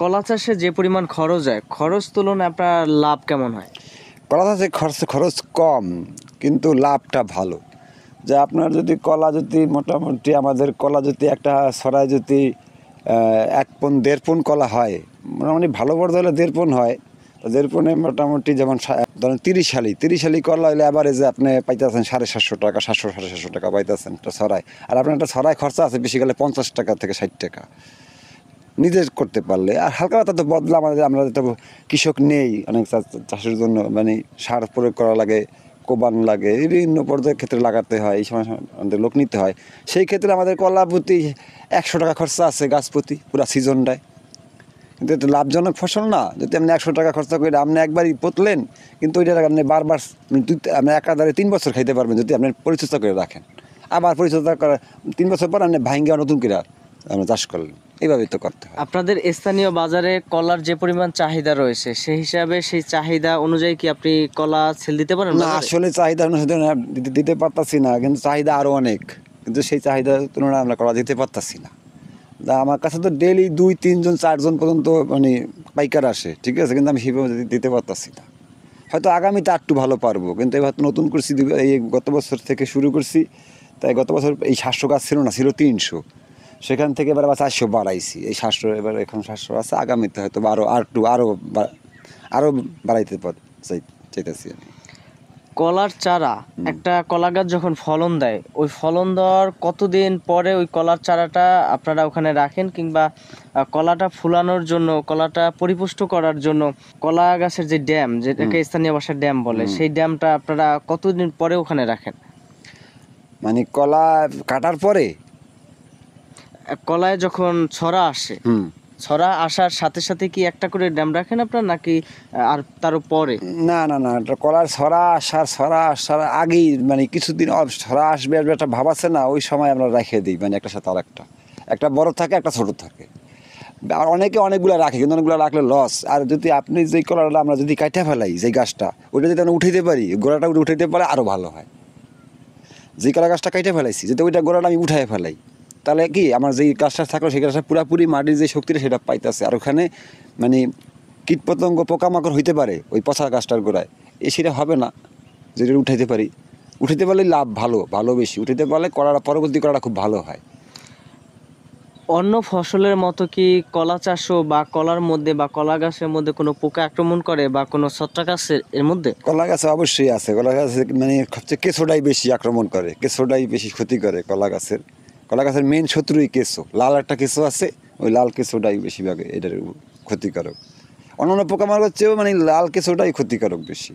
কলা চাষে যে পরিমাণ খরচ হয়, খরচ তুলনায় আপনার লাভ কেমন হয়? কলা চাষে খরচ কম, কিন্তু লাভটা ভালো। যে আপনার যদি কলা যদি মোটামুটি আমাদের কলা যদি একটা ছড়ায় যদি 1 পণ 1.5 পণ কলা হয়, মোটামুটি ভালো বড় হলে 1.5 পণ হয়। তো 1.5 পণে মোটামুটি যেমন ধরেন 30 শালি কলা হলে অ্যাভারেজে আপনি পাইতেছেন 750 টাকা, 700-750 টাকা পাইতেছেন একটা ছড়ায়। আর আপনার একটা ছড়ায় খরচা আছে বেশি গেলে 50 টাকা থেকে 60 টাকা নিজে করতে পারলে। আর হালকা পাতলা তো বদলা আমরা তো কৃষক নেই, অনেক চাষের জন্য মানে সার প্রয়োগ করা লাগে, কোবান লাগে, বিভিন্ন পর্যায়ের ক্ষেত্রে লাগাতে হয়, এই সময় আমাদের লোক নিতে হয়। সেই ক্ষেত্রে আমাদের কলা প্রতি 100 টাকা খরচা আছে গাছ প্রতি পুরো সিজনটায়। কিন্তু এটা লাভজনক ফসল না। যদি আপনি 100 টাকা খরচা করে আপনি একবারই পুঁতলেন, কিন্তু ওইটা আপনি বারবার আপনি একাধারে 3 বছর খাইতে পারবেন যদি আপনি পরিচর্যা করে রাখেন। আবার পরিচর্যা করা 3 বছর পর আপনি ভাঙ্গা নতুন করে আপনি চাষ করলেন। এইভাবেই তো করতে হয়। আপনাদের স্থানীয় বাজারে কলার যে পরিমাণ চাহিদা রয়েছে, সেই হিসাবে সেই চাহিদা অনুযায়ী কি আপনি কলা সেল দিতে পারেন না, বাজারে? আসলে চাহিদা অনুসারে দিতে পারতাছি না, কিন্তু চাহিদা আরও অনেক। কিন্তু সেই চাহিদার তুলনায় আমরা কলা দিতে পারতাছি না। আমার কাছে তো ডেইলি 2-3 জন 4 জন পর্যন্ত মানে পাইকার আসে, ঠিক আছে, কিন্তু আমি সেভাবে দিতে পারতাছি না। হয়তো আগামীতে একটু ভালো পারবো, কিন্তু এবার নতুন করছি, এই গত বছর থেকে শুরু করছি। তাই গত বছর এই 700 গাছ ছিল না, ছিল 300। সেখান থেকে এবার আবার 400 বাড়াইছি। এই 700 এবার এখন 700 আছে, আগামীতে হয়তো আরও বাড়াইতে চাইতেছি আমি। কলার চারা, একটা কলা গাছ যখন ফলন দেয়, ওই ফলন দেওয়ার কতদিন পরে ওই কলার চারাটা আপনারা ওখানে রাখেন, কিংবা কলাটা ফুলানোর জন্য, কলাটা পরিপুষ্ট করার জন্য কলা গাছের যে ড্যাম, যেটাকে স্থানীয় ভাষায় ড্যাম বলে, সেই ড্যামটা আপনারা কতদিন পরে ওখানে রাখেন? মানে কলা কাটার পরে কলায় যখন ছড়া আসে, ছড়া আসার সাথে সাথে কি একটা করে ড্যাম রাখেন আপনার, নাকি আর তারও পরে? না না না, এটা কলার ছড়া আসার আগেই মানে কিছুদিন ছড়া আসবে একটা ভাব আছে না, ওই সময় আমরা রেখে দিই, মানে একটা সাথে আর একটা বড় থাকে, একটা ছোট থাকে। আর অনেকে অনেকগুলো রাখে, কিন্তু অনেকগুলো রাখলে লস। আর যদি আপনি যেই কলাটা আমরা যদি কাটে ফেলাই, যেই গাছটা, ওইটা যদি আমরা উঠাইতে পারি, গোড়াটা উঠাইতে পারে আরও ভালো হয়। যেই কলা গাছটা কাটে ফেলাইছি, যদি ওইটা গোড়াটা আমি উঠাই ফেলাই, তাহলে কি আমার যেই গাছটা থাকলো সেই গাছটা পুরাপুরি মাটির যে শক্তিটা সেটা পাইতেছে। আর ওখানে মানে কীটপতঙ্গ পোকামাকড় হইতে পারে ওই পচা গাছটার গোড়ায়, সেটা হবে না। যেটা উঠাইতে পারলে লাভ ভালো বেশি। উঠাইতে পারলে পরবর্তী কলাটা খুব ভালো হয়। অন্য ফসলের মতো কি কলা চাষও বা কলার মধ্যে বা কলা গাছের মধ্যে কোনো পোকা আক্রমণ করে বা কোনো ছত্রাক আছে এর মধ্যে? কলা গাছে অবশ্যই আছে। কলা গাছে মানে সবচেয়ে কেঁচোটাই বেশি আক্রমণ করে, কেঁচোটাই বেশি ক্ষতি করে কলা গাছের মেন শত্রুই কেঁচো। লাল একটা কেঁচো আছে, ওই লাল কেঁচোটাই বেশিরভাগ এটার ক্ষতিকারক। অন্যান্য পোকামাকড়ের চেয়েও মানে লাল কেঁচোটাই ক্ষতিকারক বেশি।